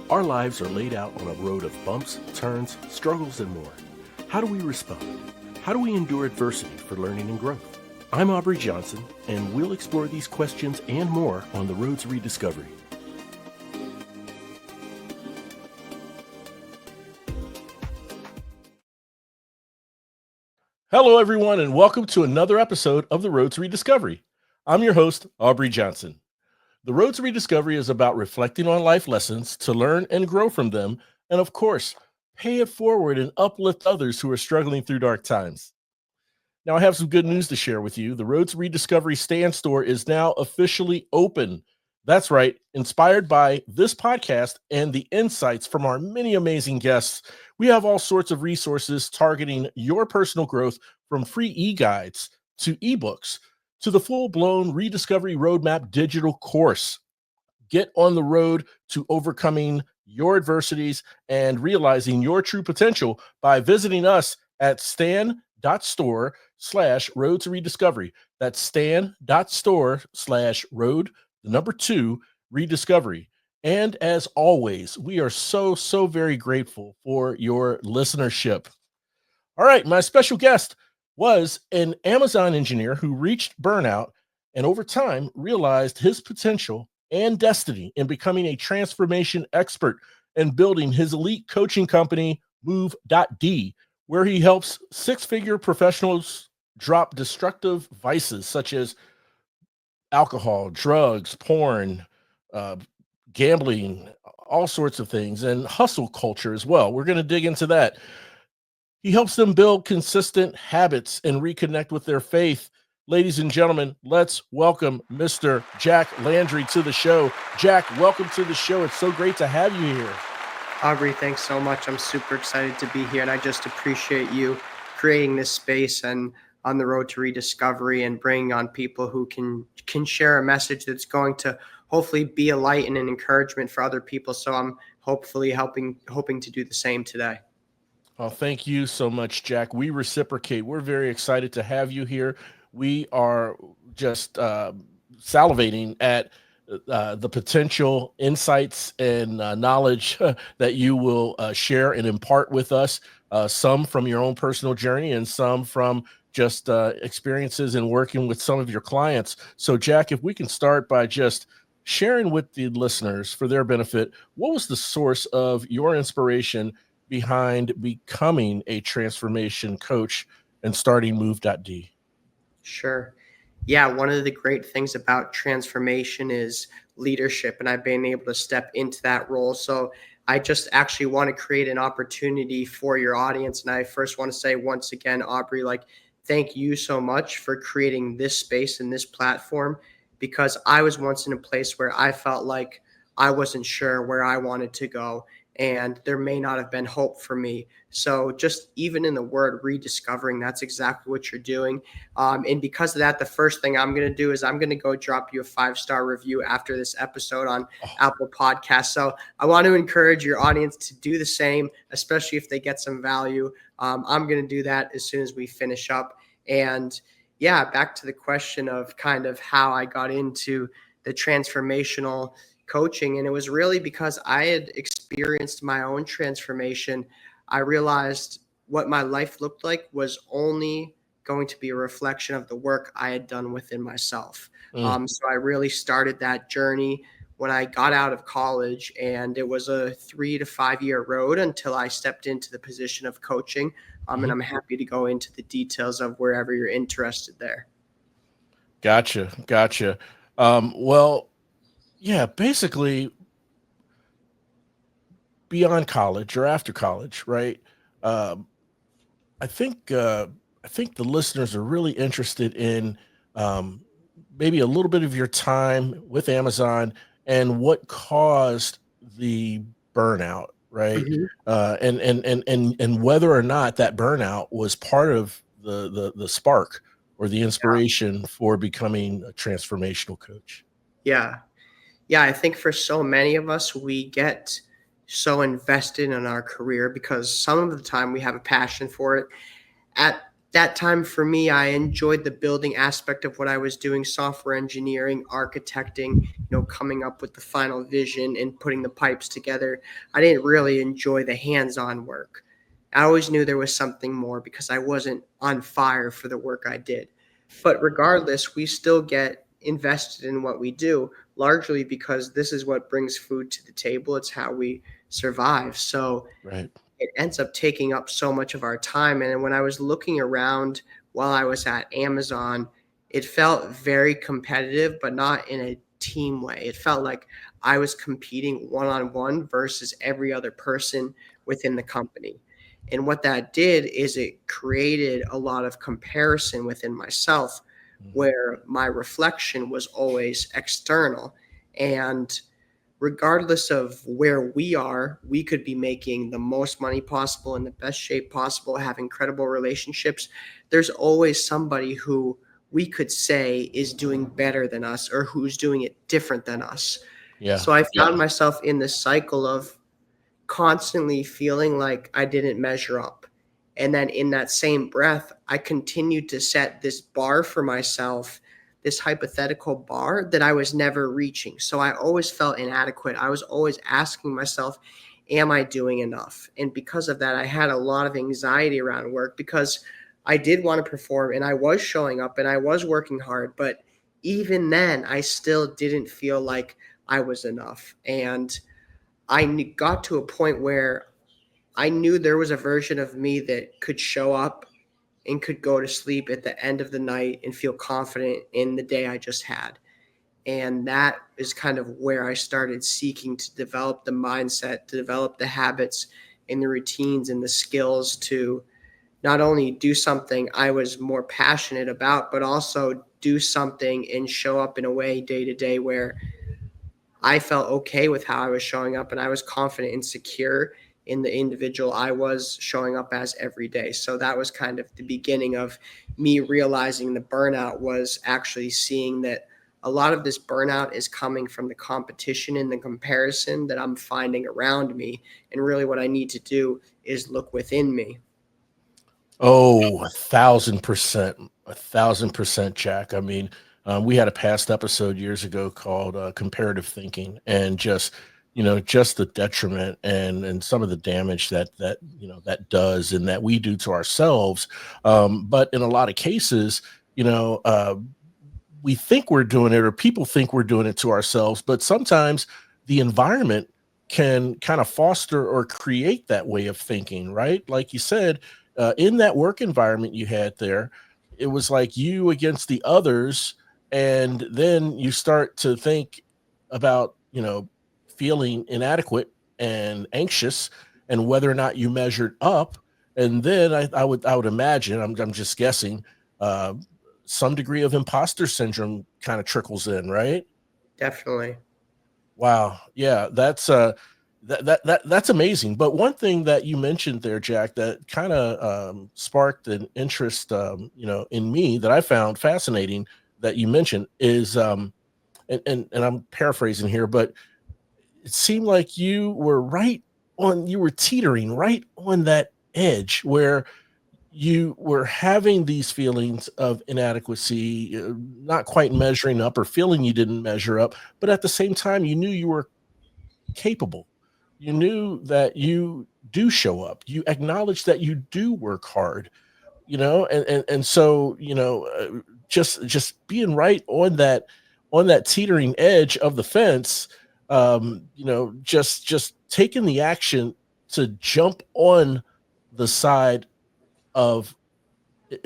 Our lives are laid out on a road of bumps, turns, struggles, and more. How do we respond? How do we endure adversity for learning and growth? I'm Aubrey Johnson, and we'll explore these questions and more on the road to rediscovery. Hello, everyone, and welcome to another episode of the Road to Rediscovery. I'm your host, Aubrey Johnson. The Road to Rediscovery is about reflecting on life lessons to learn and grow from them, and of course, pay it forward and uplift others who are struggling through dark times. Now, I have some good news to share with you. The Road to Rediscovery Stand Store is now officially open. That's right, inspired by this podcast and the insights from our many amazing guests, we have all sorts of resources targeting your personal growth, from free e-guides to ebooks to the full-blown Rediscovery Roadmap digital course. Get on the road to overcoming your adversities and realizing your true potential by visiting us at stan.store/road to rediscovery. That's stan.store/road, the number 2, rediscovery. And as always, we are so very grateful for your listenership. All right, my special guest was an Amazon engineer who reached burnout and over time realized his potential and destiny in becoming a transformation expert and building his elite coaching company, Move.D, where he helps six-figure professionals drop destructive vices such as alcohol, drugs, porn, uh, gambling, all sorts of things, and hustle culture as well. We're going to dig into that. He helps them build consistent habits and reconnect with their faith. Ladies and gentlemen, let's welcome Mr. Jack Landry to the show. Jack, welcome to the show. It's so great to have you here. Aubrey, thanks so much. I'm super excited to be here, and I just appreciate you creating this space and on the road to rediscovery and bringing on people who can share a message that's going to hopefully be a light and an encouragement for other people. So I'm hopefully hoping to do the same today. Well, thank you so much, Jack. We reciprocate. We're very excited to have you here. We are just salivating at the potential insights and knowledge that you will share and impart with us, some from your own personal journey and some from just experiences in working with some of your clients. So, Jack, if we can start by just sharing with the listeners for their benefit, what was the source of your inspiration behind becoming a transformation coach and starting Move.D? Sure. Yeah, one of the great things about transformation is leadership, and I've been able to step into that role. So I just actually want to create an opportunity for your audience. And I first want to say once again, Aubrey, thank you so much for creating this space and this platform, because I was once in a place where I felt like I wasn't sure where I wanted to go, and there may not have been hope for me. So just even in the word rediscovering, that's exactly what you're doing. And because of that, the first thing I'm going to do is I'm going to go drop you a 5-star review after this episode on Apple Podcasts. So I want to encourage your audience to do the same, especially if they get some value. I'm going to do that as soon as we finish up. And yeah, back to the question of kind of how I got into the transformational coaching. And it was really because I had experienced my own transformation. I realized what my life looked like was only going to be a reflection of the work I had done within myself. So I really started that journey when I got out of college, and it was a 3 to 5 year road until I stepped into the position of coaching. And I'm happy to go into the details of wherever you're interested there. Gotcha. Well, yeah, basically beyond college or after college, right? Um, I think the listeners are really interested in um, maybe a little bit of your time with Amazon and what caused the burnout, right? Mhm. And whether or not that burnout was part of the spark or the inspiration for becoming a transformational coach. Yeah. Yeah, I think for so many of us, we get so invested in our career because some of the time we have a passion for it. At that time for me, I enjoyed the building aspect of what I was doing, software engineering, architecting, coming up with the final vision and putting the pipes together. I didn't really enjoy the hands-on work. I always knew there was something more because I wasn't on fire for the work I did. But regardless, we still get invested in what we do, largely because this is what brings food to the table. It's how we survive. So Right. it ends up taking up so much of our time. And when I was looking around while I was at Amazon, it felt very competitive, but not in a team way. It felt like I was competing one on one versus every other person within the company. And what that did is it created a lot of comparison within myself, Mhm. where my reflection was always external. And regardless of where we are, we could be making the most money possible in the best shape possible, have incredible relationships. There's always somebody who we could say is doing better than us or who's doing it different than us. Yeah. So I found myself in this cycle of constantly feeling like I didn't measure up. And then in that same breath, I continued to set this bar for myself, this hypothetical bar that I was never reaching. So I always felt inadequate. I was always asking myself, am I doing enough? And because of that, I had a lot of anxiety around work because I did want to perform and I was showing up and I was working hard. But even then, I still didn't feel like I was enough. And got to a point where I knew there was a version of me that could show up and could go to sleep at the end of the night and feel confident in the day I just had. And that is kind of where I started seeking to develop the mindset, to develop the habits and the routines and the skills to not only do something I was more passionate about, but also do something and show up in a way day to day where I felt okay with how I was showing up and I was confident and secure in the individual I was showing up as every day. So that was kind of the beginning of me realizing the burnout was actually seeing that a lot of this burnout is coming from the competition and the comparison that I'm finding around me. And really, what I need to do is look within me. Oh, 1,000%, 1,000%, Jack. I mean, we had a past episode years ago called comparative thinking, and just just the detriment and some of the damage that does and that we do to ourselves. But in a lot of cases, you know, uh, we think we're doing it, or people think we're doing it to ourselves, but sometimes the environment can kind of foster or create that way of thinking, right? Like you said, in that work environment you had there, it was like you against the others. And then you start to think about, feeling inadequate and anxious, and whether or not you measured up. And then I would imagine, I'm just guessing, uh, some degree of imposter syndrome kind of trickles in, right? Definitely. Wow. Yeah, that's amazing. But one thing that you mentioned there, Jack, that kind of sparked an interest, in me, that I found fascinating, that you mentioned is, and I'm paraphrasing here, but it seemed like you were teetering right on that edge where you were having these feelings of inadequacy, not quite measuring up, or feeling you didn't measure up, but at the same time, you knew you were capable. You knew that you do show up. You acknowledge that you do work hard, and so, just being right on that teetering edge of the fence, just taking the action to jump on the side of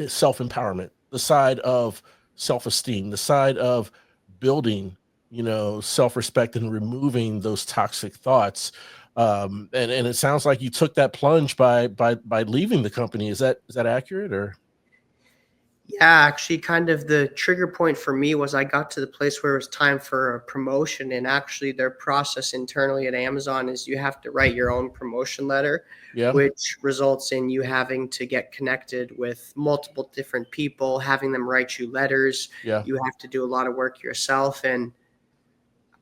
self empowerment, the side of self esteem, the side of building, self respect, and removing those toxic thoughts. And it sounds like you took that plunge by leaving the company. Is that accurate, or? Yeah, actually, kind of the trigger point for me was I got to the place where it was time for a promotion. And actually, their process internally at Amazon is you have to write your own promotion letter, Yeah, which results in you having to get connected with multiple different people, having them write you letters. yeah, You have to do a lot of work yourself. And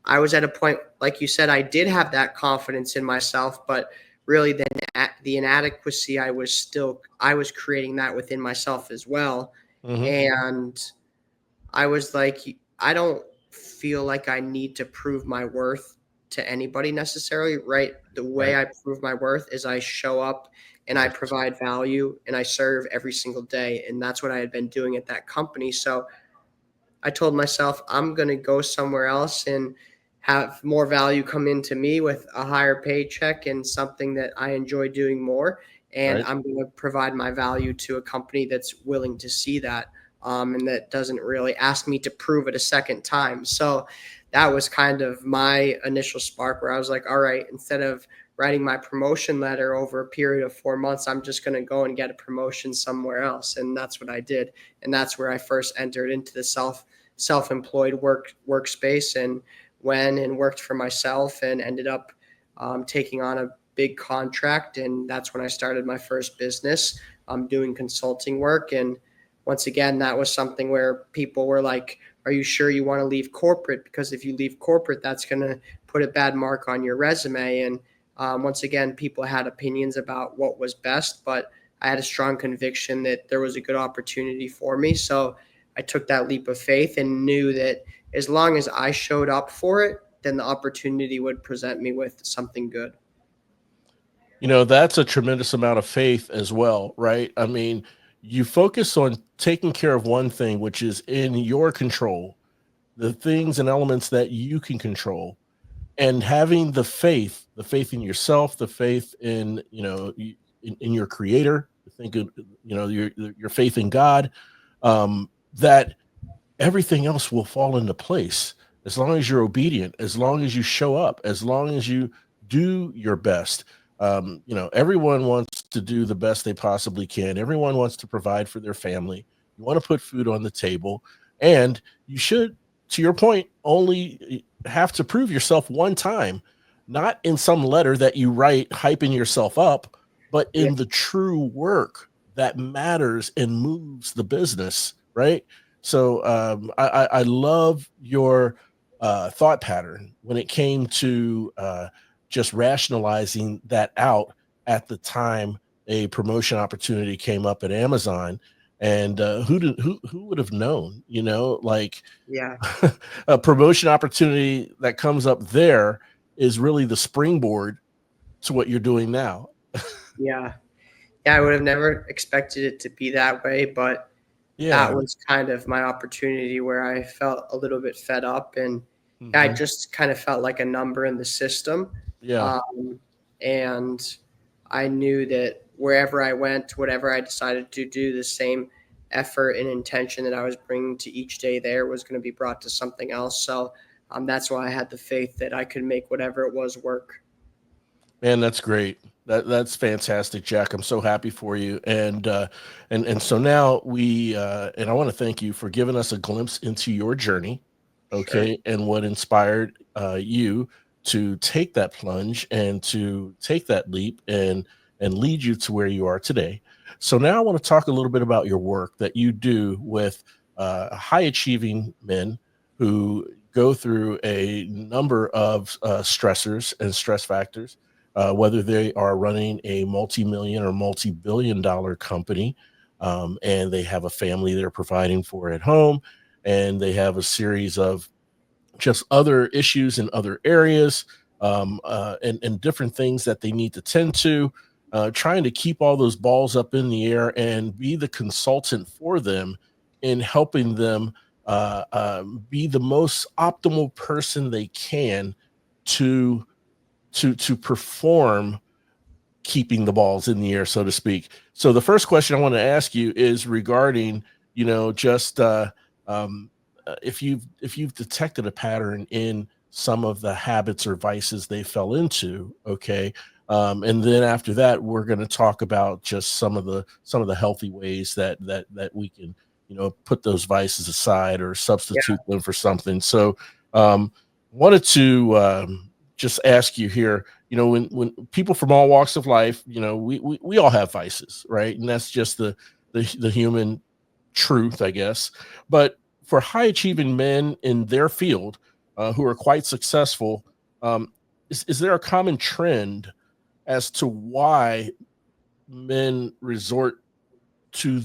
I was at a point, like you said, I did have that confidence in myself, but really the inadequacy I was creating that within myself as well. Hmm. And I was like, I don't feel like I need to prove my worth to anybody necessarily, right? The way Right. I prove my worth is I show up and I Yes. provide value and I serve every single day. And that's what I had been doing at that company. So I told myself I'm going to go somewhere else and have more value come into me with a higher paycheck and something that I enjoy doing more. And Right. I'm going to provide my value to a company that's willing to see that, and that doesn't really ask me to prove it a second time. So that was kind of my initial spark where I was like, all right, instead of writing my promotion letter over a period of 4 months, I'm just going to go and get a promotion somewhere else. And that's what I did. And that's where I first entered into the self-employed workspace and went and worked for myself and ended up taking on a big contract. And that's when I started my first business, doing consulting work. And once again, that was something where people were like, are you sure you want to leave corporate? Because if you leave corporate, that's going to put a bad mark on your resume. And once again, people had opinions about what was best, but I had a strong conviction that there was a good opportunity for me. So I took that leap of faith and knew that as long as I showed up for it, then the opportunity would present me with something good. That's a tremendous amount of faith as well, right? I mean, you focus on taking care of one thing, which is in your control, the things and elements that you can control, and having the faith in yourself, the faith in, in your creator, the think of, your faith in God, that everything else will fall into place as long as you're obedient, as long as you show up, as long as you do your best. Everyone wants to do the best they possibly can. Everyone wants to provide for their family. You want to put food on the table, and you should, to your point, only have to prove yourself one time, not in some letter that you write hyping yourself up, but Yeah, in the true work that matters and moves the business, right? So I love your thought pattern when it came to just rationalizing that out at the time a promotion opportunity came up at Amazon. And who would have known, like yeah, a promotion opportunity that comes up there is really the springboard to what you're doing now. yeah. Yeah, I would have never expected it to be that way, but that Yeah. was kind of my opportunity where I felt a little bit fed up and I Hmm. just kind of felt like a number in the system. Yeah. Um, and I knew that wherever I went, whatever I decided to do, the same effort and intention that I was bringing to each day there was going to be brought to something else. So that's why I had the faith that I could make whatever it was work. Man, that's great. That's fantastic, Jack. I'm so happy for you. And so now and I want to thank you for giving us a glimpse into your journey, Sure. okay, and what inspired you to take that plunge and to take that leap and lead you to where you are today. So now I want to talk a little bit about your work that you do with high achieving men who go through a number of stressors and stress factors, whether they are running a multi-million or multi-billion dollar company, and they have a family they're providing for at home, and they have a series of just other issues in other areas, and different things that they need to tend to, trying to keep all those balls up in the air and be the consultant for them in helping them be the most optimal person they can to to perform keeping the balls in the air, so to speak. So the first question I want to ask you is regarding, just if you've detected a pattern in some of the habits or vices they fell into, okay. And then after that, we're going to talk about just some of the healthy ways that we can, put those vices aside or Yeah. substitute them for something. So, wanted to just ask you here, when people from all walks of life, we all have vices, right? And that's just the human truth, I guess. But for high achieving men in their field, who are quite successful, is there a common trend as to why men resort to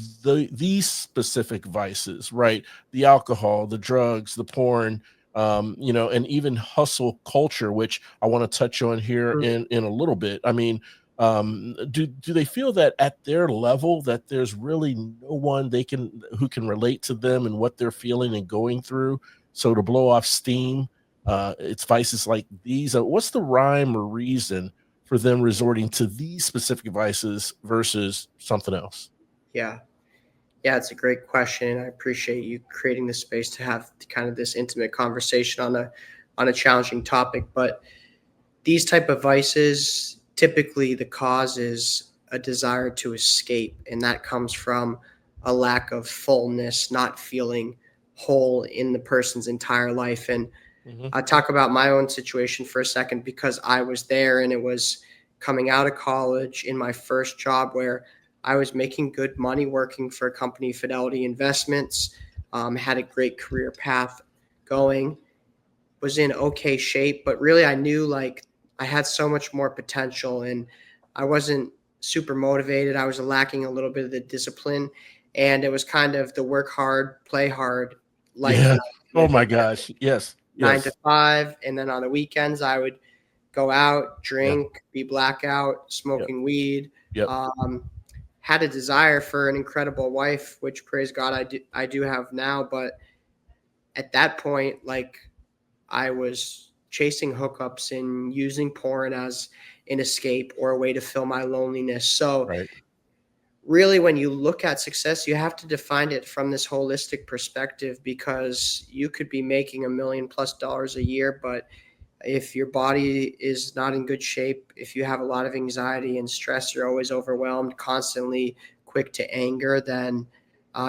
these specific vices, right? The alcohol, the drugs, the porn, and even hustle culture, which I want to touch on here Mm. in a little bit. I mean, do they feel that at their level that there's really no one they can who can relate to them and what they're feeling and going through? So to blow off steam, it's vices like these. What's the rhyme or reason for them resorting to these specific vices versus something else? Yeah. Yeah, it's a great question, and I appreciate you creating this space to have kind of this intimate conversation on a challenging topic. But these type of vices, typically the cause is a desire to escape, and that comes from a lack of fullness, not feeling whole in the person's entire life. And Hmm. I talk about my own situation for a second because I was there, and it was coming out of college in my first job where I was making good money working for a company, Fidelity Investments, had a great career path going, was in okay shape, but really I knew like I had so much more potential, and I wasn't super motivated. I was lacking a little bit of the discipline, and it was kind of the work hard, play hard life Yeah. that I was Oh my living. gosh. Yes. Nine to Yes. five, and then on the weekends I would go out, Yeah. drink, be blackout, Yep. smoking weed. Yep. Had a desire for an incredible wife, which praise God I do have now. But at that point, like I was chasing hookups and using porn as an escape or a way to fill my loneliness. So Right. really when you look at success, you have to define it from this holistic perspective, because you could be making $1 million+ a year, but if your body is not in good shape, if you have a lot of anxiety and stress, you're always overwhelmed, constantly quick to anger, then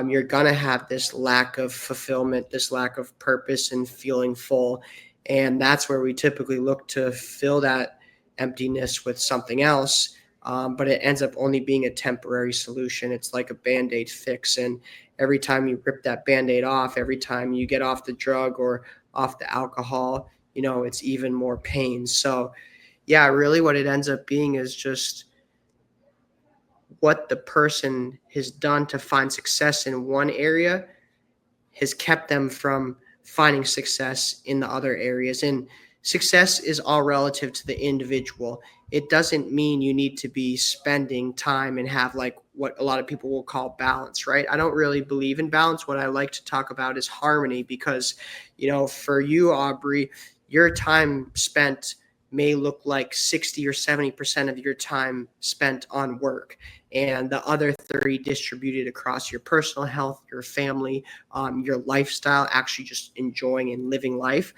you're going to have this lack of fulfillment, this lack of purpose and feeling full. And that's where we typically look to fill that emptiness with something else. But it ends up only being a temporary solution. It's like a band aid fix. And every time you rip that band aid off, every time you get off the drug or off the alcohol, it's even more pain. So, yeah, really what it ends up being is just what the person has done to find success in one area has kept them from finding success in the other areas. And success is all relative to the individual. It doesn't mean you need to be spending time and have like what a lot of people will call balance, right? I don't really believe in balance. What I like to talk about is harmony, because, for you, Aubrey, your time spent may look like 60 or 70% of your time spent on work, and the other 30 distributed across your personal health, your family, your lifestyle, actually just enjoying and living life.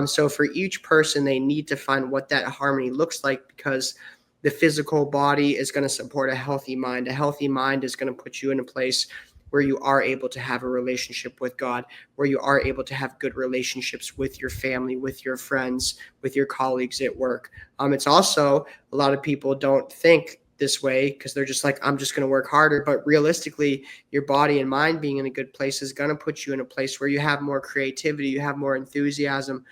So for each person, they need to find what that harmony looks like, because the physical body is going to support a healthy mind. A healthy mind is going to put you in a place where you are able to have a relationship with God, where you are able to have good relationships with your family, with your friends, with your colleagues at work. It's also, a lot of people don't think this way because they're just like, I'm just going to work harder. But realistically, your body and mind being in a good place is going to put you in a place where you have more creativity, you have more enthusiasm,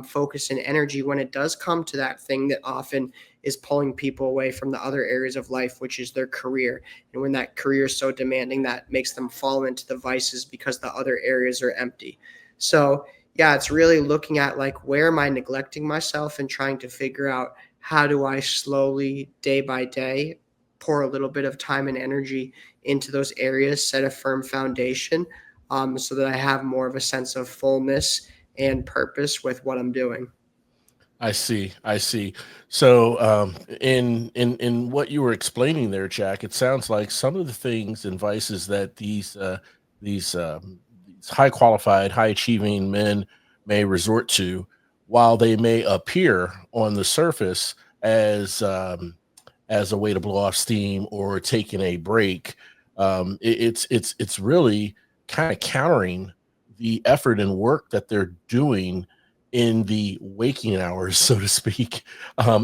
focus, and energy when it does come to that thing that often is pulling people away from the other areas of life, which is their career. And when that career is so demanding, that makes them fall into the vices because the other areas are empty. So, yeah, it's really looking at like, where am I neglecting myself, and trying to figure out how do I slowly, day by day, pour a little bit of time and energy into those areas, set a firm foundation, so that I have more of a sense of fullness and purpose with what I'm doing. I see. I see. So, in what you were explaining there, Jack, it sounds like some of the things and vices that these high qualified, high achieving men may resort to, while they may appear on the surface as as a way to blow off steam or taking a break, it's really kind of countering the effort and work that they're doing in the waking hours, so to speak,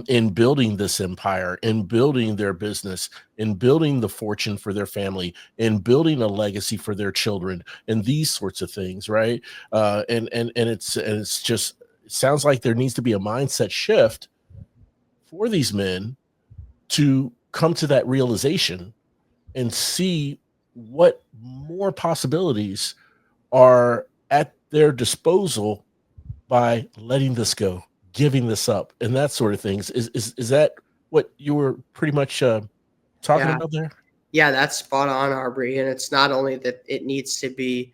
in building this empire, in building their business, in building the fortune for their family, in building a legacy for their children, and these sorts of things, right? And it's just, it sounds like there needs to be a mindset shift for these men to come to that realization and see what more possibilities are at their disposal by letting this go, giving this up, and that sort of things. Is that what you were pretty much talking Yeah. about there? Yeah, that's spot on, Aubrey. And it's not only that it needs to be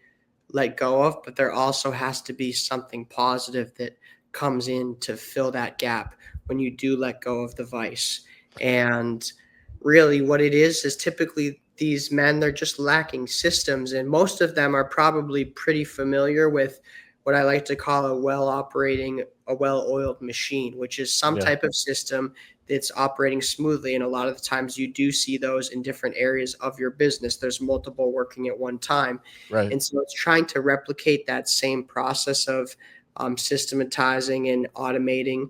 let go of, but there also has to be something positive that comes in to fill that gap when you do let go of the vice. And really, what it is typically these men, they're just lacking systems. And most of them are probably pretty familiar with what I like to call a well oiled machine, which is some Yeah, type of system that's operating smoothly. And a lot of the times you do see those in different areas of your business. There's multiple working at one time. right. And so it's trying to replicate that same process of systematizing and automating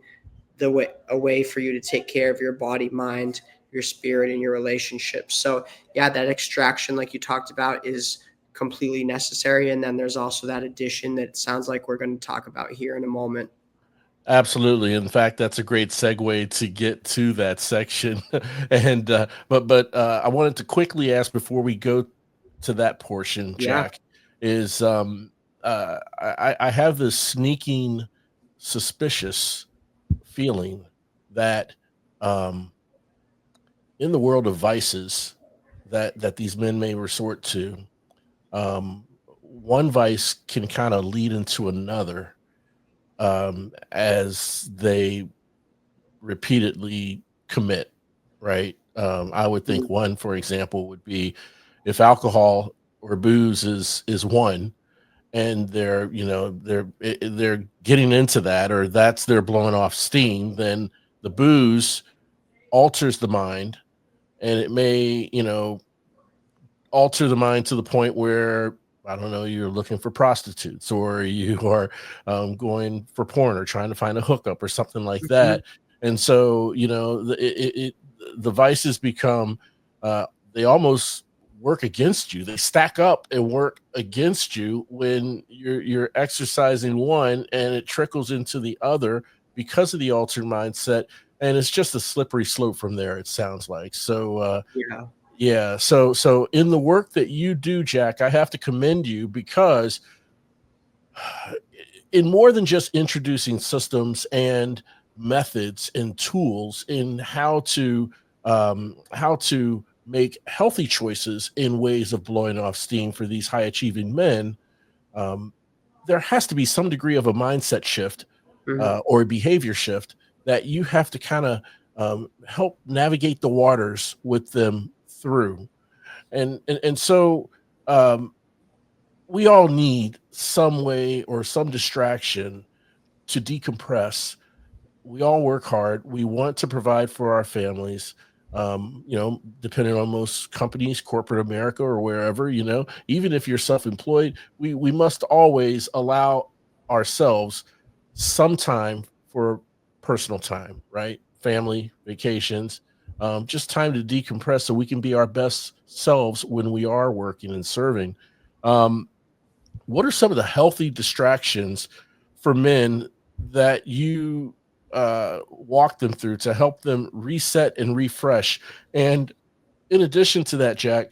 a way for you to take care of your body, mind, your spirit, and your relationships. So yeah, that extraction, like you talked about, is completely necessary. And then there's also that addition that sounds like we're going to talk about here in a moment. Absolutely. In fact, that's a great segue to get to that section. And but I wanted to quickly ask before we go to that portion, Yeah. Jack, is I have this sneaking suspicious feeling that um in the world of vices that these men may resort to, one vice can kind of lead into another as they repeatedly commit, right? I would Mhm. think one, for example, would be if alcohol or booze is one, and they're they're getting into that, or that's they're blowing off steam, then the booze alters the mind, and it may alter the mind to the point where I don't know, you're looking for prostitutes or you are going for porn or trying to find a hookup or something like Mhm. that. And so, the vices become, they almost work against you. They stack up and work against you when you're exercising one, and it trickles into the other because of the altered mindset. And it's just a slippery slope from there, it sounds like. So, Yeah. yeah, so in the work that you do, Jack, I have to commend you because in more than just introducing systems and methods and tools in how to make healthy choices in ways of blowing off steam for these high achieving men, um, there has to be some degree of a mindset shift Mhm. or a behavior shift that you have to kind of help navigate the waters with them through. And so um, we all need some way or some distraction to decompress. We all work hard. We want to provide for our families. Depending on most companies, corporate America or wherever, even if you're self-employed, we must always allow ourselves some time for personal time, right? Family, vacations, just time to decompress so we can be our best selves when we are working and serving. Um, what are some of the healthy distractions for men that you walk them through to help them reset and refresh? And in addition to that, Jack,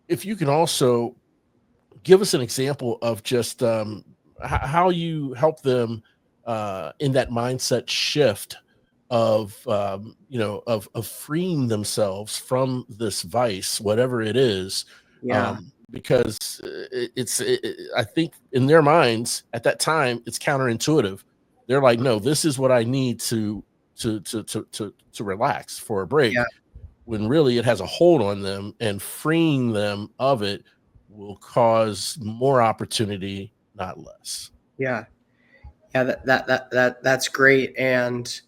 if you can also give us an example of just how you help them in that mindset shift of of freeing themselves from this vice, whatever it is, Yeah. because I think in their minds at that time it's counterintuitive. They're like, no, this is what I need to relax for a break, Yeah. when really it has a hold on them, and freeing them of it will cause more opportunity, not less. Yeah. Yeah. That's great. And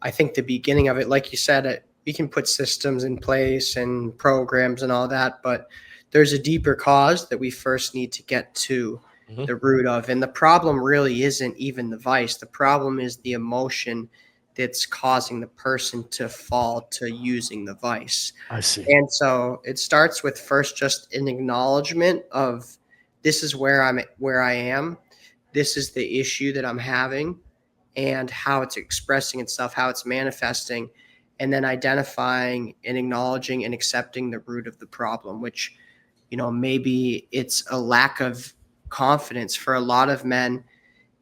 I think the beginning of it, like you said, we can put systems in place and programs and all that, but there's a deeper cause that we first need to get to Mhm. the root of. And the problem really isn't even the vice. The problem is the emotion that's causing the person to fall to using the vice. I see. And so it starts with first just an acknowledgement of this is where I am. This is the issue that I'm having and how it's expressing itself, how it's manifesting. and then identifying and acknowledging and accepting the root of the problem, which, maybe it's a lack of confidence. For a lot of men,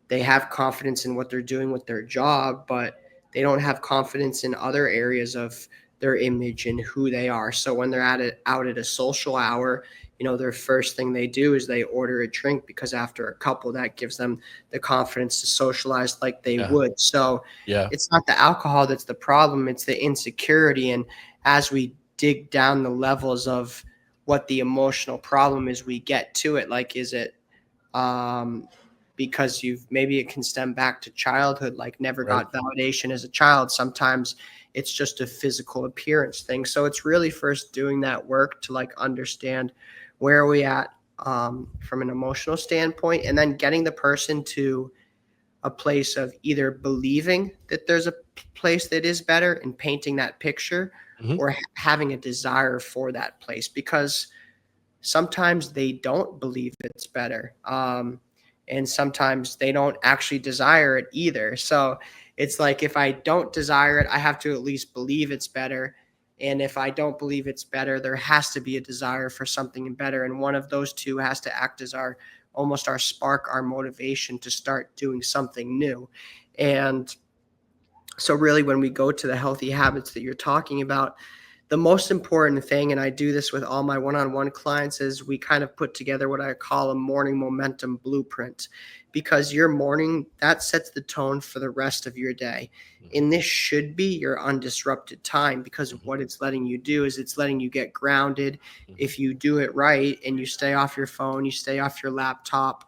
they have confidence in what they're doing with their job, but they don't have confidence in other areas of their image and who they are. So when they're out at a social hour, their first thing they do is they order a drink, because after a couple, that gives them the confidence to socialize like they Yeah. would. So Yeah. it's not the alcohol that's the problem, it's the insecurity. And as we dig down the levels of what the emotional problem is, we get to it. Like, is it um, because maybe it can stem back to childhood, like never Right. got validation as a child. Sometimes it's just a physical appearance thing. So it's really first doing that work to like understand where are we at from an emotional standpoint, and then getting the person to a place of either believing that there's a place that is better and painting that picture, Mhm. or having a desire for that place, because sometimes they don't believe it's better. And sometimes they don't actually desire it either. So it's like, if I don't desire it, I have to at least believe it's better. And if I don't believe it's better, there has to be a desire for something better. And one of those two has to act as almost our spark, our motivation to start doing something new. And so really, when we go to the healthy habits that you're talking about, the most important thing, and I do this with all my one-on-one clients, is we kind of put together what I call a morning momentum blueprint, because your morning, that sets the tone for the rest of your day. Mhm. And this should be your undisrupted time, because Mhm. what it's letting you do is it's letting you get grounded. Mhm. If you do it right and you stay off your phone, you stay off your laptop,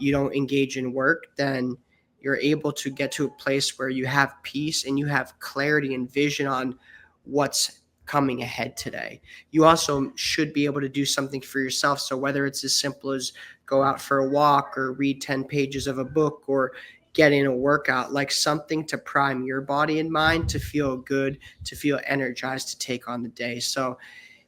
you don't engage in work, then you're able to get to a place where you have peace and you have clarity and vision on what's coming ahead today. You also should be able to do something for yourself. So whether it's as simple as go out for a walk or read 10 pages of a book or get in a workout, like something to prime your body and mind to feel good, to feel energized to take on the day. So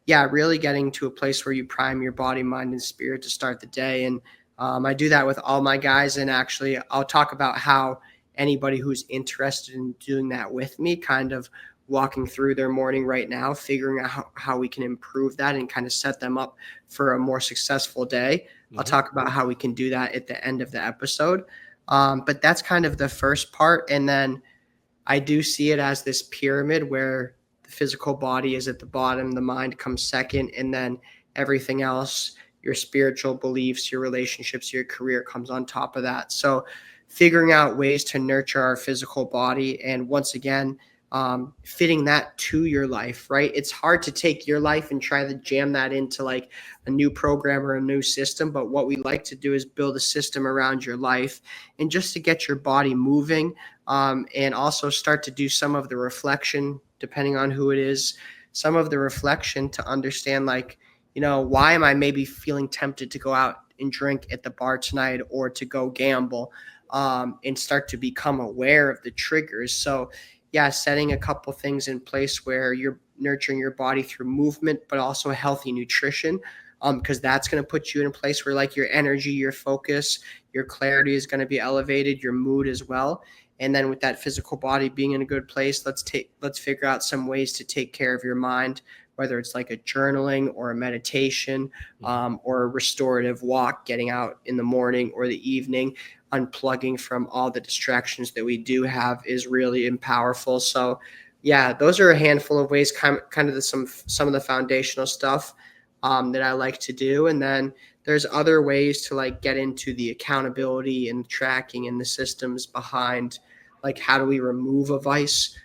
yeah, really getting to a place where you prime your body, mind, and spirit to start the day. And I do that with all my guys. And actually, I'll talk about how anybody who's interested in doing that with me, kind of walking through their morning right now, figuring out how we can improve that and kind of set them up for a more successful day. I'll Mhm. talk about how we can do that at the end of the episode. But that's kind of the first part. And then I do see it as this pyramid where the physical body is at the bottom, the mind comes second, and then everything else, your spiritual beliefs, your relationships, your career comes on top of that. So, figuring out ways to nurture our physical body, and once again, fitting that to your life, right? It's hard to take your life and try to jam that into like a new program or a new system. But what we like to do is build a system around your life, and just to get your body moving, and also start to do some of the reflection, depending on who it is, some of the reflection to understand, like, why am I maybe feeling tempted to go out and drink at the bar tonight or to go gamble, and start to become aware of the triggers. So, yeah, setting a couple things in place where you're nurturing your body through movement, but also healthy nutrition. Because that's going to put you in a place where like your energy, your focus, your clarity is going to be elevated, your mood as well. And then with that physical body being in a good place, let's figure out some ways to take care of your mind, whether it's like a journaling or a meditation, Mhm. or a restorative walk, getting out in the morning or the evening. Unplugging from all the distractions that we do have is really powerful. So yeah, those are a handful of ways, kind of some of the foundational stuff that I like to do. And then there's other ways to like get into the accountability and tracking and the systems behind, like, how do we remove a vice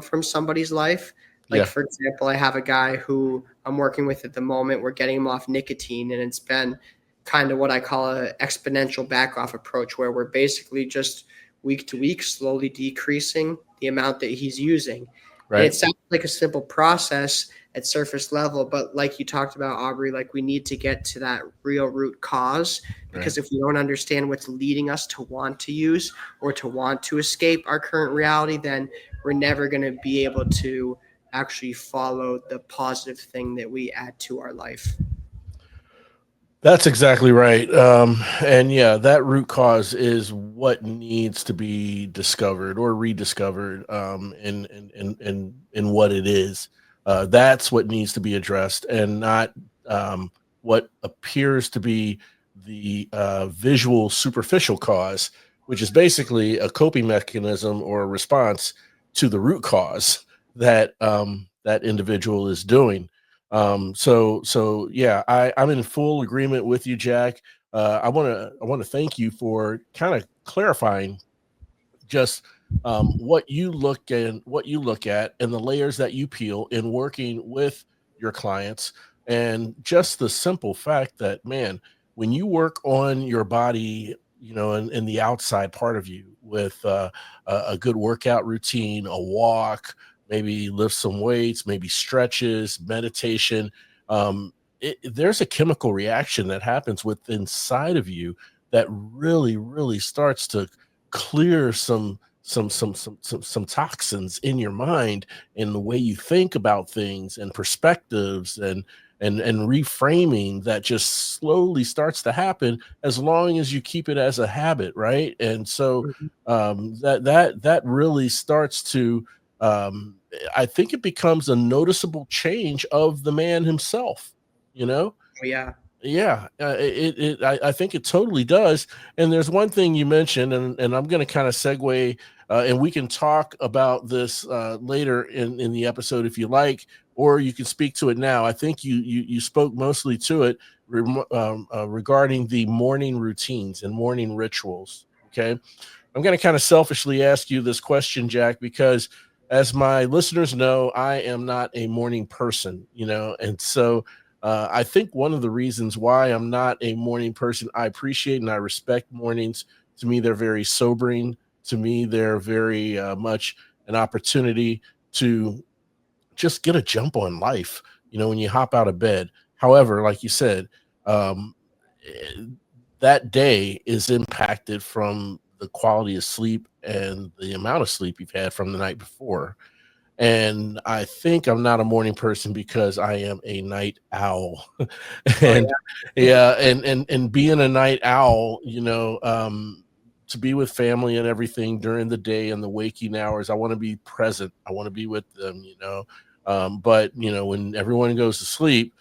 from somebody's life. Like, Yeah. for example, I have a guy who I'm working with at the moment. We're getting him off nicotine, and it's been kind of what I call an exponential back off approach, where we're basically just week to week slowly decreasing the amount that he's using. And Right. it sounds like a simple process at surface level, but like you talked about, Aubrey, like we need to get to that real root cause, Right. because if we don't understand what's leading us to want to use or to want to escape our current reality, then we're never going to be able to actually follow the positive thing that we add to our life. That's exactly right. And yeah, that root cause is what needs to be discovered or rediscovered, in what it is. That's what needs to be addressed, and not what appears to be the visual superficial cause, which is basically a coping mechanism or a response to the root cause that that individual is doing. So yeah, I'm in full agreement with you, Jack. I want to thank you for kind of clarifying just what you look at and the layers that you peel in working with your clients, and just the simple fact that, man, when you work on your body, and the outside part of you with a good workout routine, a walk, maybe lift some weights, maybe stretches, meditation, there's a chemical reaction that happens with inside of you that really starts to clear some toxins in your mind, in the way you think about things and perspectives, and reframing that just slowly starts to happen as long as you keep it as a habit, right? And so Mhm. that really starts to, I think it becomes a noticeable change of the man himself, you know. Oh, yeah. Yeah, I think it totally does. And there's one thing you mentioned, and I'm going to kind of segue, and we can talk about this later in the episode if you like, or you can speak to it now. I think you spoke mostly to it, regarding the morning routines and morning rituals. Okay, I'm going to kind of selfishly ask you this question, Jack, because as my listeners know, I am not a morning person, and so I think one of the reasons why I'm not a morning person, I appreciate and I respect mornings. To me, they're very sobering. To me, they're very much an opportunity to just get a jump on life, when you hop out of bed. However, like you said, um, eh, that day is impacted from the quality of sleep and the amount of sleep you've had from the night before. And I think I'm not a morning person because I am a night owl. Oh, And yeah. yeah, and being a night owl, to be with family and everything during the day and the waking hours, I want to be present. I want to be with them. But when everyone goes to sleep,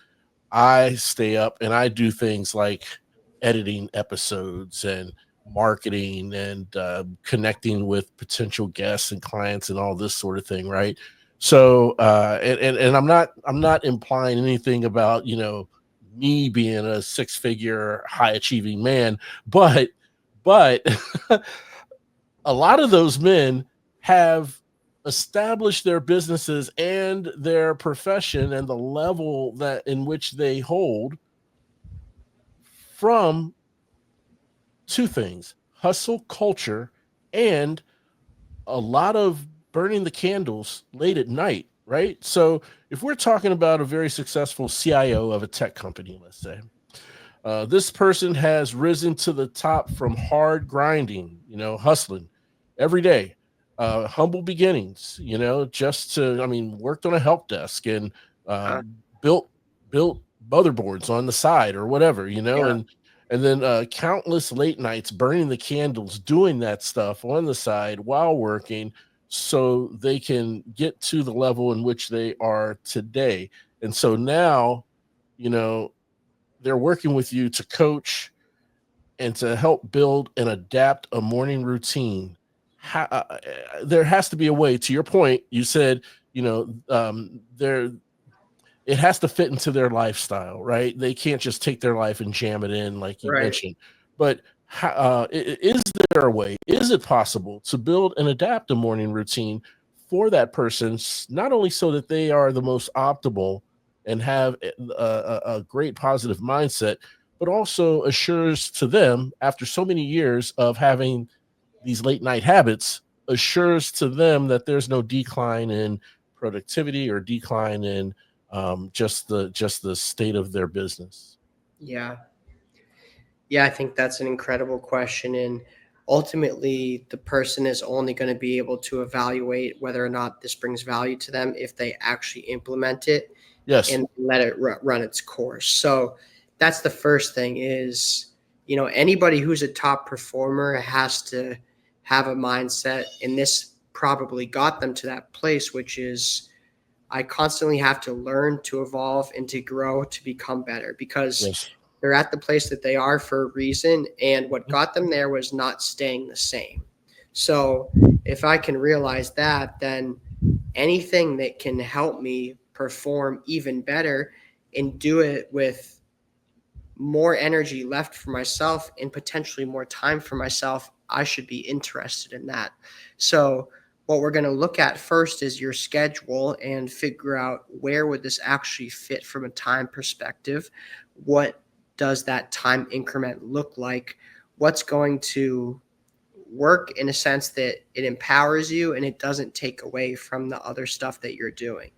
I stay up and I do things like editing episodes and marketing and connecting with potential guests and clients and all this sort of thing, right? So, and I'm not implying anything about me being a six-figure high achieving man, but a lot of those men have established their businesses and their profession and the level that in which they hold from two things: hustle culture and a lot of burning the candles late at night, right? So if we're talking about a very successful CIO of a tech company, let's say, this person has risen to the top from hard grinding, hustling every day, humble beginnings, just to, I mean, worked on a help desk and Uh, built motherboards on the side or whatever, yeah. and then countless late nights burning the candles, doing that stuff on the side while working, so they can get to the level in which they are today. And so now, you know, they're working with you to coach and to help build and adapt a morning routine. There has to be a way. To your point, you said, there, it has to fit into their lifestyle, right? They can't just take their life and jam it in, like you Right. mentioned. But is there a way? Is it possible to build and adapt a morning routine for that person, not only so that they are the most optimal and have a great positive mindset, but also assures to them, after so many years of having these late night habits, assures to them that there's no decline in productivity or decline in just the state of their business. Yeah. Yeah, I think that's an incredible question. And ultimately, the person is only going to be able to evaluate whether or not this brings value to them if they actually implement it Yes. and let it run its course. So, that's the first thing is, anybody who's a top performer has to have a mindset, and this probably got them to that place, which is I constantly have to learn, to evolve, and to grow to become better, because Yes. they're at the place that they are for a reason. And what got them there was not staying the same. So if I can realize that, then anything that can help me perform even better and do it with more energy left for myself and potentially more time for myself, I should be interested in that. So, what we're going to look at first is your schedule and figure out where would this actually fit from a time perspective. What does that time increment look like? What's going to work in a sense that it empowers you and it doesn't take away from the other stuff that you're doing?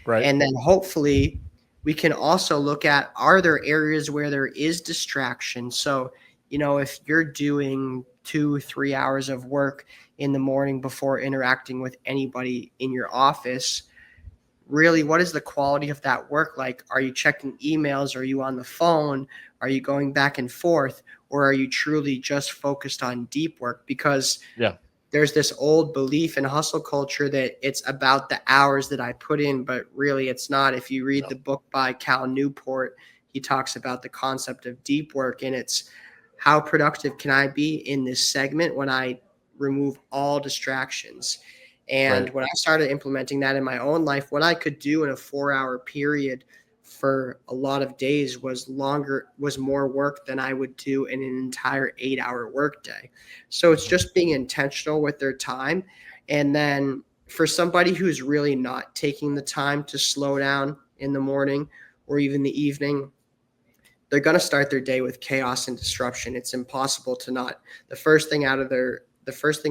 Right. And then hopefully we can also look at, are there areas where there is distraction? So, if you're doing 2, 3 hours of work in the morning before interacting with anybody in your office, really, what is the quality of that work like? Are you checking emails? Are you on the phone? Are you going back and forth? Or are you truly just focused on deep work? Because Yeah. there's this old belief in hustle culture that it's about the hours that I put in, but really it's not. If you read No. the book by Cal Newport, he talks about the concept of deep work, and it's how productive can I be in this segment when I remove all distractions. And Right. when I started implementing that in my own life, what I could do in a 4 hour period for a lot of days was more work than I would do in an entire 8 hour workday. So it's Mhm. just being intentional with their time. And then for somebody who's really not taking the time to slow down in the morning or even the evening, they're going to start their day with chaos and disruption. It's impossible to not. The first thing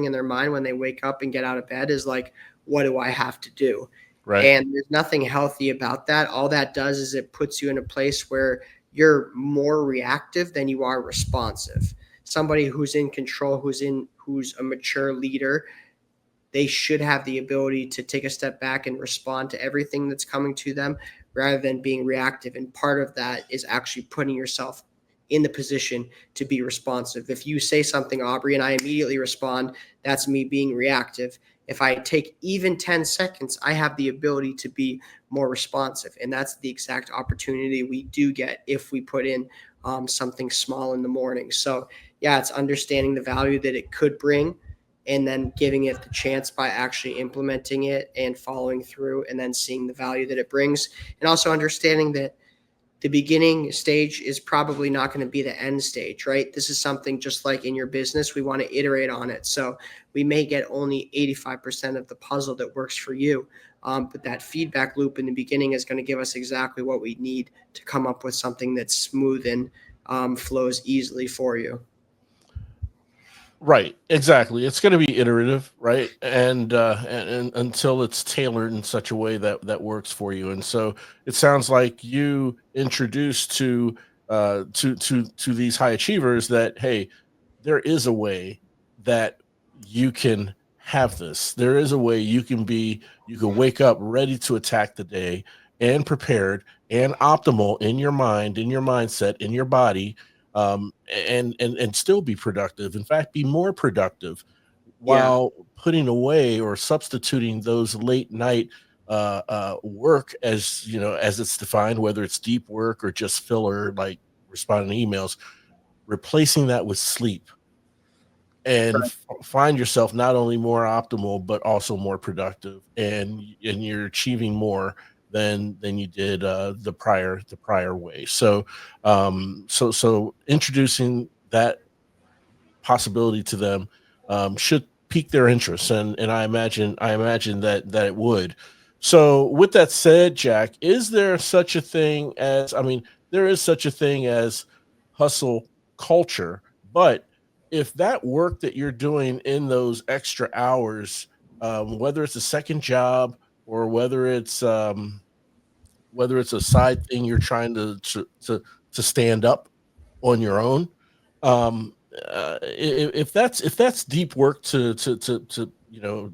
in their mind when they wake up and get out of bed is like, what do I have to do? Right. And there's nothing healthy about that. All that does is it puts you in a place where you're more reactive than you are responsive. Somebody who's in control, who's a mature leader, they should have the ability to take a step back and respond to everything that's coming to them rather than being reactive. And part of that is actually putting yourself in the position to be responsive. If you say something, Aubrey, and I immediately respond, that's me being reactive. If I take even 10 seconds, I have the ability to be more responsive. And that's the exact opportunity we do get if we put in something small in the morning. So, yeah, it's understanding the value that it could bring and then giving it the chance by actually implementing it and following through and then seeing the value that it brings, and also understanding that the beginning stage is probably not going to be the end stage, right? This is something just like in your business, we want to iterate on it. So we may get only 85% of the puzzle that works for you. But that feedback loop in the beginning is going to give us exactly what we need to come up with something that's smooth and flows easily for you. Right, exactly. It's going to be iterative, right? And until it's tailored in such a way that works for you. And so it sounds like you introduced to these high achievers that, hey, there is a way that you can have this. There is a way you can wake up ready to attack the day and prepared and optimal in your mind, in your mindset, in your body, and still be productive. In fact, be more productive Yeah. while putting away or substituting those late night work, as you know, as it's defined, whether it's deep work or just filler like responding to emails, replacing that with sleep and find yourself not only more optimal but also more productive, and you're achieving more than you did the prior way. So introducing that possibility to them should pique their interest, and I imagine that it would. So with that said, Jack, is there such a thing as, I mean, there is such a thing as hustle culture, but if that work that you're doing in those extra hours, whether it's a second job or whether it's a side thing you're trying to stand up on your own, if that's deep work to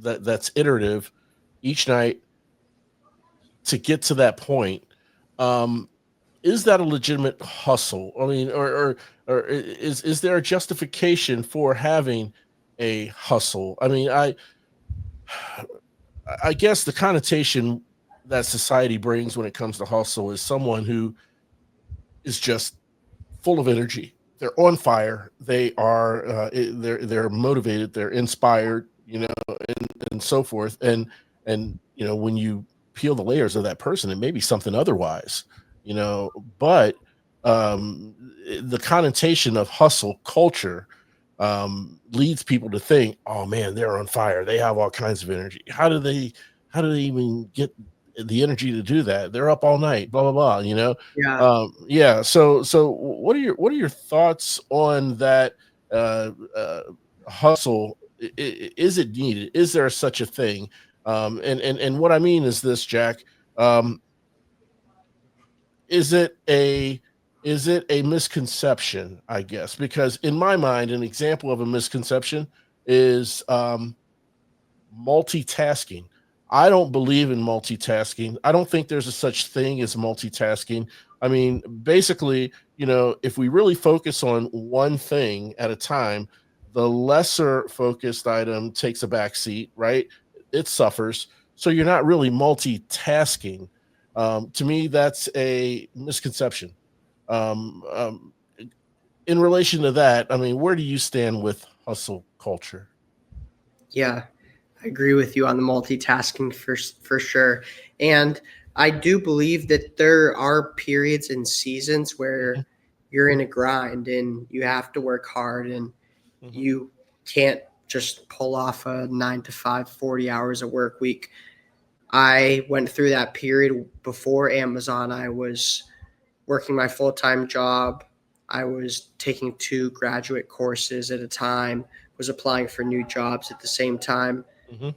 that's iterative each night to get to that point, um is that a legitimate hustle? I mean, or is there a justification for having a hustle? I mean, I guess the connotation that society brings when it comes to hustle is someone who is just full of energy. They're on fire. They are they're motivated. They're inspired. And so forth. And when you peel the layers of that person, it may be something otherwise. You know, but um, the connotation of hustle culture leads people to think, oh man, they're on fire. They have all kinds of energy. How do they even get the energy to do that? They're up all night, blah blah blah. Yeah. Yeah. So what are your thoughts on that hustle? Is it needed? Is there such a thing? And what I mean is this, Jack. Um, is it a is it a misconception? I guess because in my mind, an example of a misconception is multitasking. I don't believe in multitasking. I don't think there's a such thing as multitasking. I mean, basically, if we really focus on one thing at a time, the lesser focused item takes a back seat, right? It suffers. So you're not really multitasking. To me, that's a misconception. Um, um, in relation to that, I mean, where do you stand with hustle culture? Yeah, I agree with you on the multitasking for sure. And I do believe that there are periods and seasons Mhm, where you're in a grind and you have to work hard and mhm, you can't just pull off a 9 to 5, 40 hours a work week. I went through that period before Amazon. I was working my full time job. I was taking two graduate courses at a time, was applying for new jobs at the same time. mhm.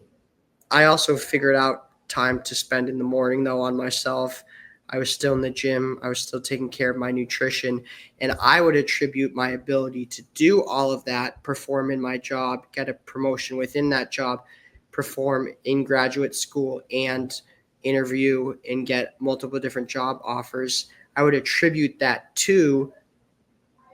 I also figured out time to spend in the morning though on myself. I was still in the gym. I was still taking care of my nutrition. And I would attribute my ability to do all of that, perform in my job, get a promotion within that job, perform in graduate school, and interview and get multiple different job offers. I would attribute that to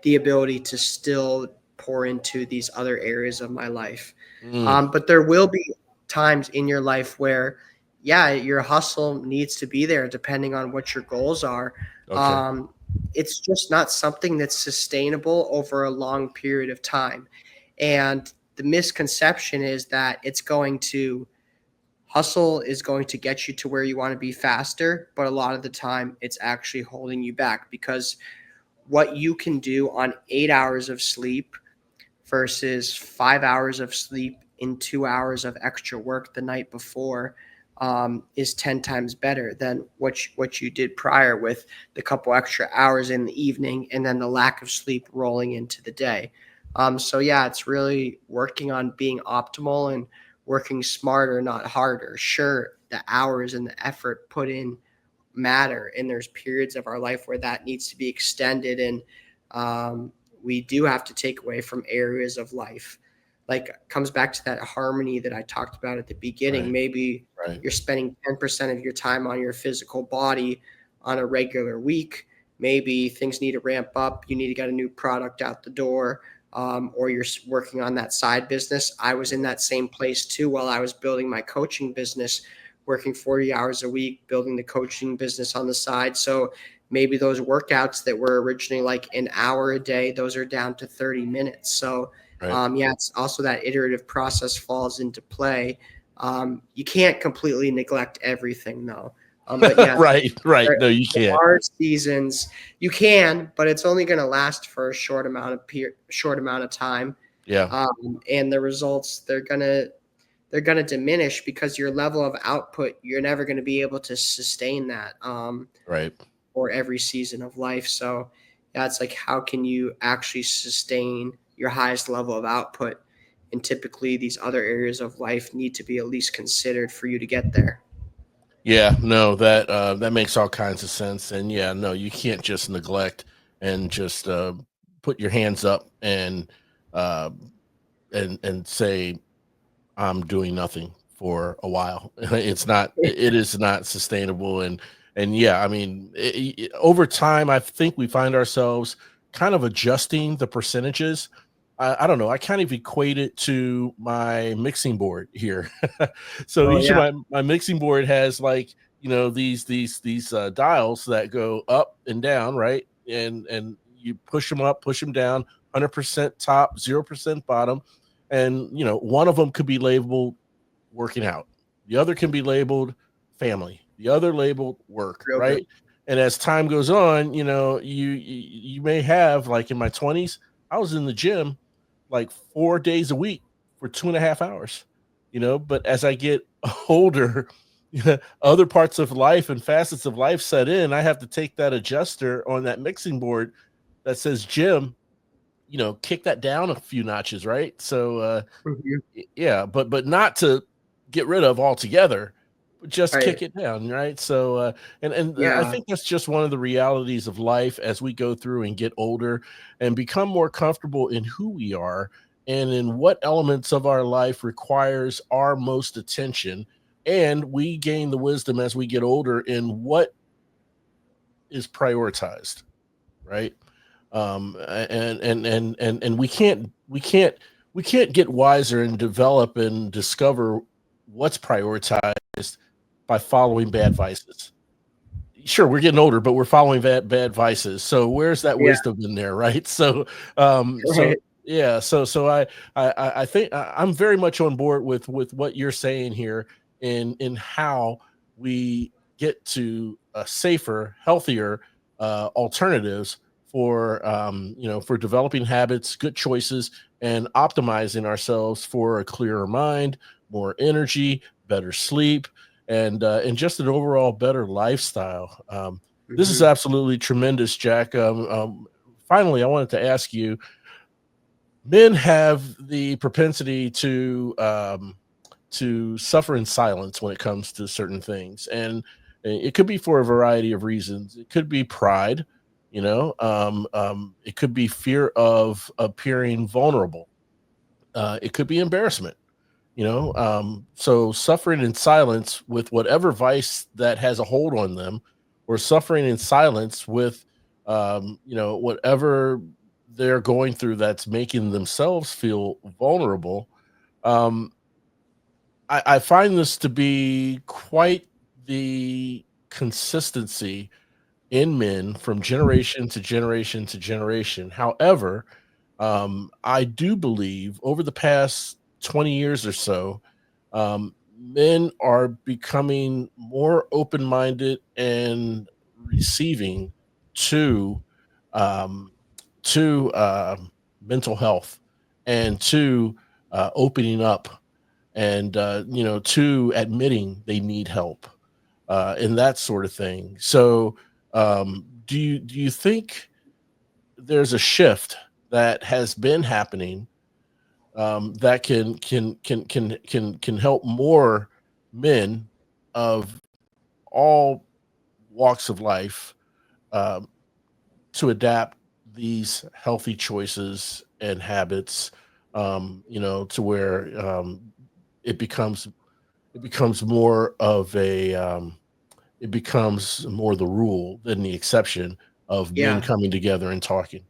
the ability to still pour into these other areas of my life. Mm, But there will be times in your life where, yeah, your hustle needs to be there depending on what your goals are. okay. Um, it's just not something that's sustainable over a long period of time. And the misconception is that hustle is going to get you to where you want to be faster, but a lot of the time it's actually holding you back because what you can do on 8 hours of sleep versus 5 hours of sleep in 2 hours of extra work the night before is 10 times better than what you did prior with the couple extra hours in the evening and then the lack of sleep rolling into the day. So, yeah, it's really working on being optimal and working smarter, not harder. Sure, the hours and the effort put in matter, and there's periods of our life where that needs to be extended, and um, we do have to take away from areas of life, like comes back to that harmony that I talked about at the beginning. Right. Maybe Right. you're spending 10% of your time on your physical body on a regular week. Maybe things need to ramp up, you need to get a new product out the door, or you're working on that side business. I was in that same place too while I was building my coaching business, working 40 hours a week, building the coaching business on the side. So maybe those workouts that were originally like an hour a day, those are down to 30 minutes. So, Right. yeah, it's also that iterative process falls into play. You can't completely neglect everything though. But yeah, Right. Right. there, No, you there can't. are seasons you can, but it's only going to last for a short amount of time. Yeah. And the results they're gonna diminish because your level of output, you're never going to be able to sustain that Right. for every season of life. So yeah, it's like how can you actually sustain your highest level of output? And typically these other areas of life need to be at least considered for you to get there. Yeah. No, that makes all kinds of sense. And yeah, no, you can't just neglect and just put your hands up uh, and say I'm doing nothing for a while. It is not sustainable. And yeah, I mean, over time, I think we find ourselves kind of adjusting the percentages. I don't know. I kind of equate it to my mixing board here. So Oh each of yeah. my mixing board has, like, these dials that go up and down, right? And you push them up, push them down, 100% top, 0% bottom, and one of them could be labeled working out. The other can be labeled family. The other labeled work, Real good. right? And as time goes on, you may have, like, in my 20s, I was in the gym like 4 days a week for 2.5 hours. But as I get older, other parts of life and facets of life set in. I have to take that adjuster on that mixing board that says gym, kick that down a few notches, right? So Mhm. yeah, but not to get rid of altogether, but just Right. kick it down, right? So and I Yeah. think that's just one of the realities of life as we go through and get older and become more comfortable in who we are and in what elements of our life requires our most attention, and we gain the wisdom as we get older in what is prioritized, right? And we can't get wiser and develop and discover what's prioritized by following bad vices. Sure, we're getting older, but we're following bad vices. So where's that Yeah. wisdom in there, right? So Right. yeah, so I think I'm very much on board with what you're saying here in how we get to a safer, healthier alternatives for developing habits, good choices, and optimizing ourselves for a clearer mind, more energy, better sleep, and just an overall better lifestyle. This is Mhm. absolutely tremendous, Jack. Finally, I wanted to ask you: men have the propensity to suffer in silence when it comes to certain things, and it could be for a variety of reasons. It could be pride, it could be fear of appearing vulnerable. It could be embarrassment. So suffering in silence with whatever vice that has a hold on them, or suffering in silence with whatever they're going through that's making themselves feel vulnerable. um I find this to be quite the consistency in men from generation to generation to generation. However, I do believe over the past 20 years or so, men are becoming more open minded and receiving to um, to mental health, and to opening up, and to admitting they need help, and that sort of thing. So do you think there's a shift that has been happening, that can help more men of all walks of life, um, to adapt these healthy choices and habits, to where it becomes it becomes more of a it becomes more the rule than the exception of men Yeah. coming together and talking.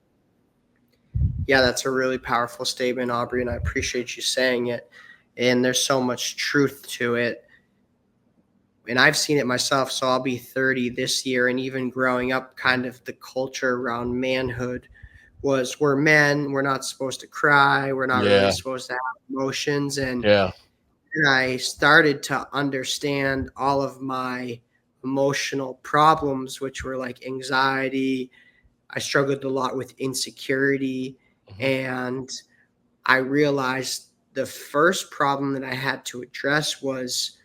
Yeah, that's a really powerful statement, Aubrey, and I appreciate you saying it. And there's so much truth to it. And I've seen it myself. So I'll be 30 this year. And even growing up, kind of the culture around manhood was we're men, we're not supposed to cry, we're not really Yeah, supposed to have emotions. yeah, And I started to understand all of my emotional problems, which were like anxiety. I struggled a lot with insecurity. mhm, And I realized the first problem that I had to address was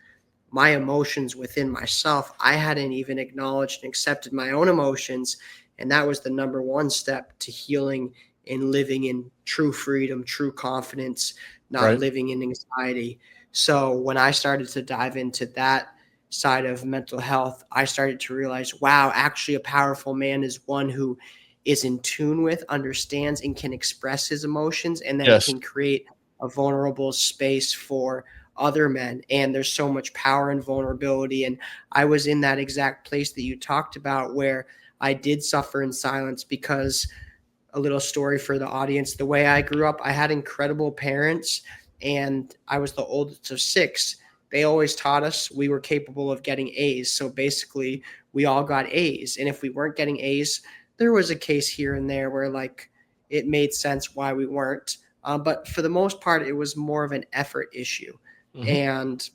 my emotions within myself. I hadn't even acknowledged and accepted my own emotions. And that was the number one step to healing and living in true freedom, true confidence, not right, living in anxiety. So when I started to dive into that side of mental health, I started to realize, wow, actually, a powerful man is one who is in tune with, understands, and can express his emotions, and then yes, can create a vulnerable space for other men, and there's so much power and vulnerability. And I was in that exact place that you talked about, where I did suffer in silence. Because a little story for the audience, the way I grew up, I had incredible parents, and I was the oldest of six. They always taught us we were capable of getting A's. So basically, we all got A's. And if we weren't getting A's, there was a case here and there where, like, it made sense why we weren't. But for the most part, it was more of an effort issue. Hmm. And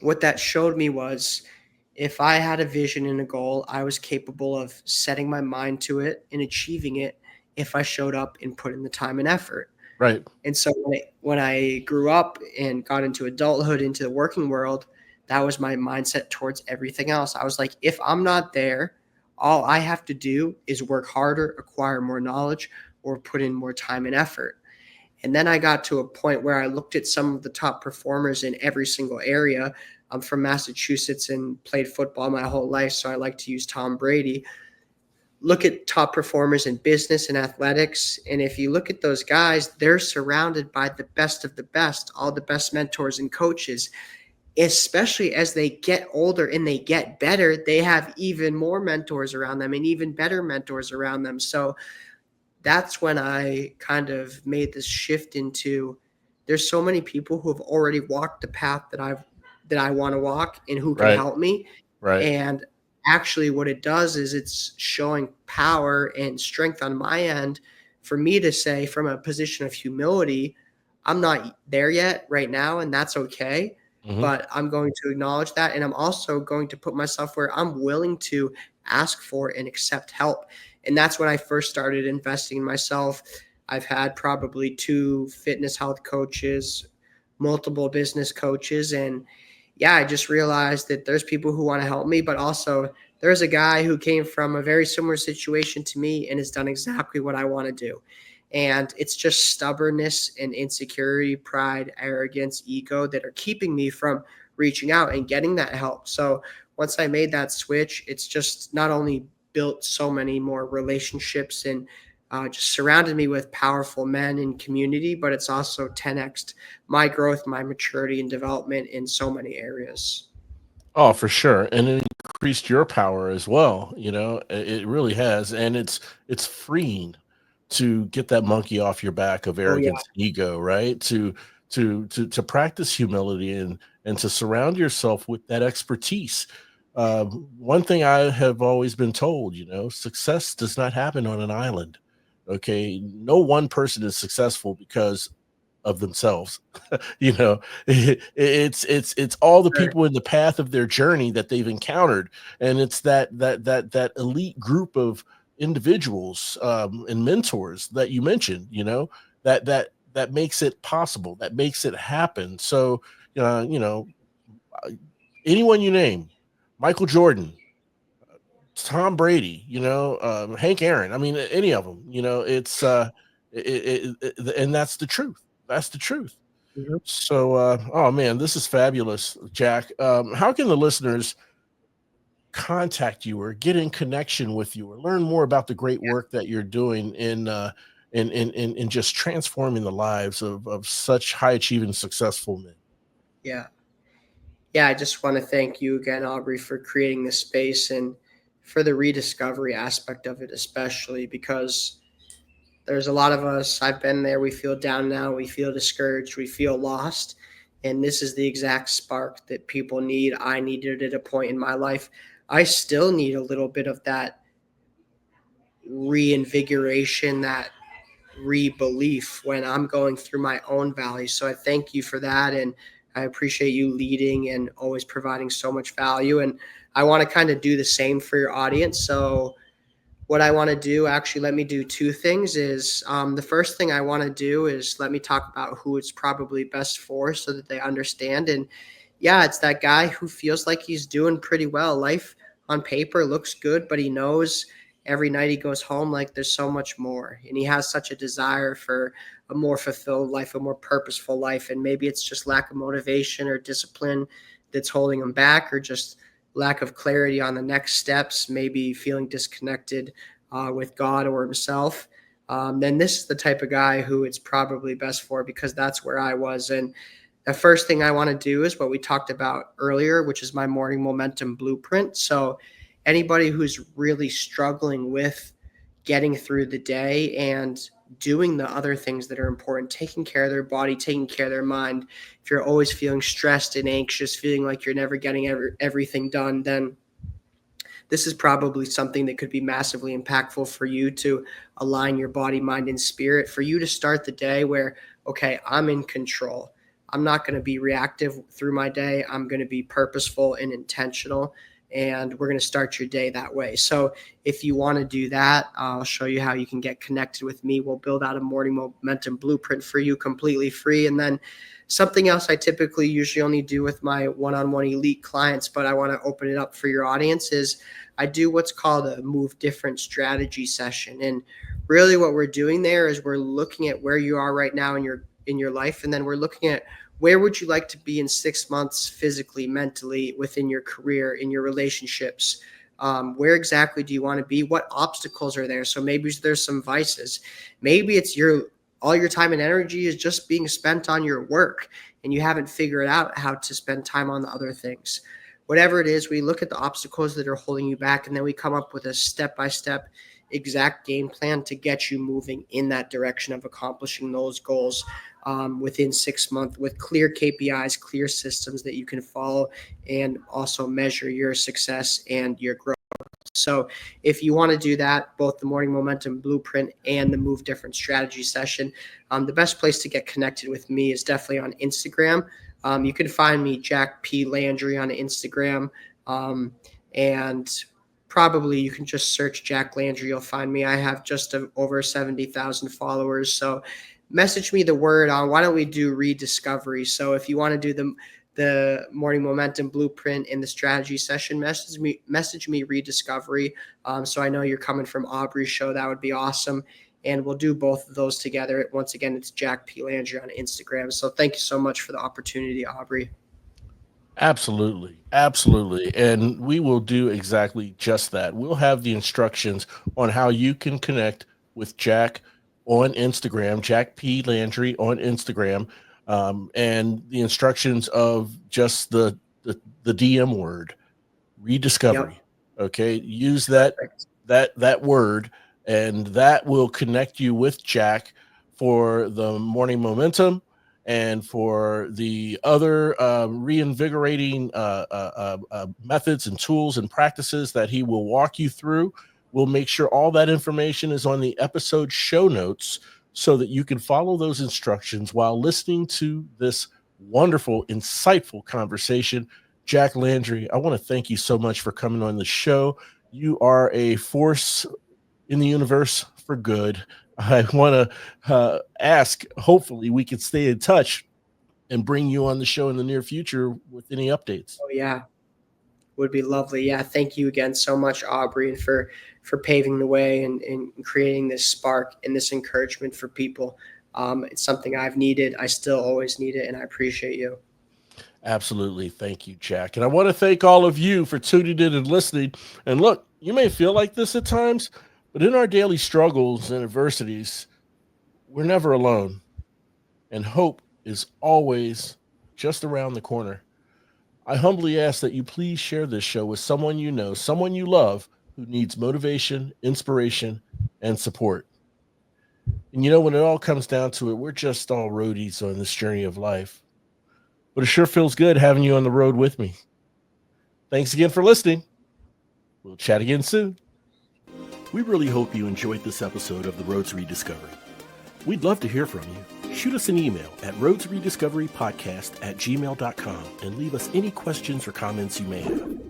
what that showed me was, if I had a vision and a goal, I was capable of setting my mind to it and achieving it if I showed up and put in the time and effort. Right. And so when I grew up and got into adulthood, into the working world, that was my mindset towards everything else. I was like, if I'm not there, all I have to do is work harder, acquire more knowledge, or put in more time and effort. And then I got to a point where I looked at some of the top performers in every single area. I'm from Massachusetts and played football my whole life, so I like to use Tom Brady. Look at top performers in business and athletics. And if you look at those guys, they're surrounded by the best of the best, all the best mentors and coaches. Especially as they get older and they get better, they have even more mentors around them and even better mentors around them. So that's when I kind of made this shift into, there's so many people who have already walked the path that I want to walk and who can Right. help me. Right. And actually what it does is it's showing power and strength on my end for me to say, from a position of humility, I'm not there yet right now, and that's okay. Hmm. But I'm going to acknowledge that, and I'm also going to put myself where I'm willing to ask for and accept help. And that's when I first started investing in myself. I've had probably two fitness health coaches, multiple business coaches, and yeah, I just realized that there's people who want to help me, but also there's a guy who came from a very similar situation to me and has done exactly what I want to do. And it's just stubbornness and insecurity, pride, arrogance, ego that are keeping me from reaching out and getting that help. So once I made that switch, it's just not only built so many more relationships and just surrounded me with powerful men in community, but it's also 10x my growth, my maturity and development in so many areas. Oh, for sure. And it increased your power as well. It really has. And it's freeing to get that monkey off your back of Oh, yeah. arrogance and ego, right? To practice humility and to surround yourself with that expertise. One thing I have always been told, success does not happen on an island. Okay. No one person is successful because of themselves. It's all the Sure. people in the path of their journey that they've encountered, and it's that elite group of individuals, and mentors that you mentioned, that makes it possible, that makes it happen. So uh, you know uh, anyone you name, Michael Jordan, Tom Brady, Hank Aaron. I mean, any of them. And that's the truth. That's the truth. Mhm. So, oh man, this is fabulous, Jack. How can the listeners contact you or get in connection with you or learn more about the great work that you're doing in just transforming the lives of such high achieving, successful men? Yeah. Yeah. I just want to thank you again, Aubrey, for creating this space and for the rediscovery aspect of it, especially because there's a lot of us, I've been there, we feel down now, we feel discouraged, we feel lost. And this is the exact spark that people need. I needed at a point in my life. I still need a little bit of that reinvigoration, that re-belief when I'm going through my own valley. So I thank you for that. And I appreciate you leading and always providing so much value. And I want to kind of do the same for your audience. So what I want to do, actually, let me do two things. Is the first thing I want to do is let me talk about who it's probably best for so that they understand. And yeah, it's that guy who feels like he's doing pretty well. Life on paper looks good, but he knows every night he goes home like there's so much more. And he has such a desire for a more fulfilled life, a more purposeful life. And maybe it's just lack of motivation or discipline that's holding him back, or just lack of clarity on the next steps, maybe feeling disconnected with God or himself. Then this is the type of guy who it's probably best for, because that's where I was. And the first thing I want to do is what we talked about earlier, which is my morning momentum blueprint. So anybody who's really struggling with getting through the day and doing the other things that are important, taking care of their body, taking care of their mind. If you're always feeling stressed and anxious, feeling like you're never getting everything done, then this is probably something that could be massively impactful for you to align your body, mind, and spirit, for you to start the day where, okay, I'm in control. I'm not going to be reactive through my day. I'm going to be purposeful and intentional. And we're going to start your day that way. So if you want to do that, I'll show you how you can get connected with me. We'll build out a morning momentum blueprint for you completely free. And then something else I typically usually only do with my one-on-one elite clients, but I want to open it up for your audience, is I do what's called a move different strategy session. And really what we're doing there is we're looking at where you are right now in your life, and then we're looking at where would you like to be in 6 months, physically, mentally, within your career, in your relationships. Where exactly do you want to be? What obstacles are there? So maybe there's some vices. Maybe it's all your time and energy is just being spent on your work, and you haven't figured out how to spend time on the other things. Whatever it is, we look at the obstacles that are holding you back, and then we come up with a step-by-step exact game plan to get you moving in that direction of accomplishing those goals within 6 months, with clear KPIs, clear systems that you can follow, and also measure your success and your growth. So if you want to do that, both the morning momentum blueprint and the move different strategy session, the best place to get connected with me is definitely on Instagram. You can find me Jack P. Landry on Instagram, and probably you can just search Jack Landry. You'll find me. I have just over 70,000 followers. So message me the word on why don't we do Rediscovery. So if you want to do the morning momentum blueprint in the strategy session, message me Rediscovery. So I know you're coming from Aubrey's show. That would be awesome. And we'll do both of those together. Once again, it's Jack P. Landry on Instagram. So thank you so much for the opportunity, Aubrey. Absolutely. Absolutely. And we will do exactly just that. We'll have the instructions on how you can connect with Jack on Instagram, Jack P. Landry on Instagram, and the instructions of just the DM word, Yep. rediscovery. Okay. Use Perfect. that word, and that will connect you with Jack for the morning momentum and for the other reinvigorating methods and tools and practices that he will walk you through. We'll make sure all that information is on the episode show notes so that you can follow those instructions while listening to this wonderful, insightful conversation. Jack Landry, I want to thank you so much for coming on the show. You are a force in the universe for good. I want to ask, hopefully, we can stay in touch and bring you on the show in the near future with any updates. Oh, yeah. Would be lovely. Yeah. Thank you again so much, Aubrey, and for paving the way and creating this spark and this encouragement for people. It's something I've needed. I still always need it, and I appreciate you. Absolutely. Thank you, Jack. And I want to thank all of you for tuning in and listening. And look, you may feel like this at times, but in our daily struggles and adversities, we're never alone. And hope is always just around the corner. I humbly ask that you please share this show with someone you know, someone you love who needs motivation, inspiration, and support. And when it all comes down to it, we're just all roadies on this journey of life. But it sure feels good having you on the road with me. Thanks again for listening. We'll chat again soon. We really hope you enjoyed this episode of The Road to Rediscovery. We'd love to hear from you. Shoot us an email at roadtorediscoverypodcast@gmail.com and leave us any questions or comments you may have.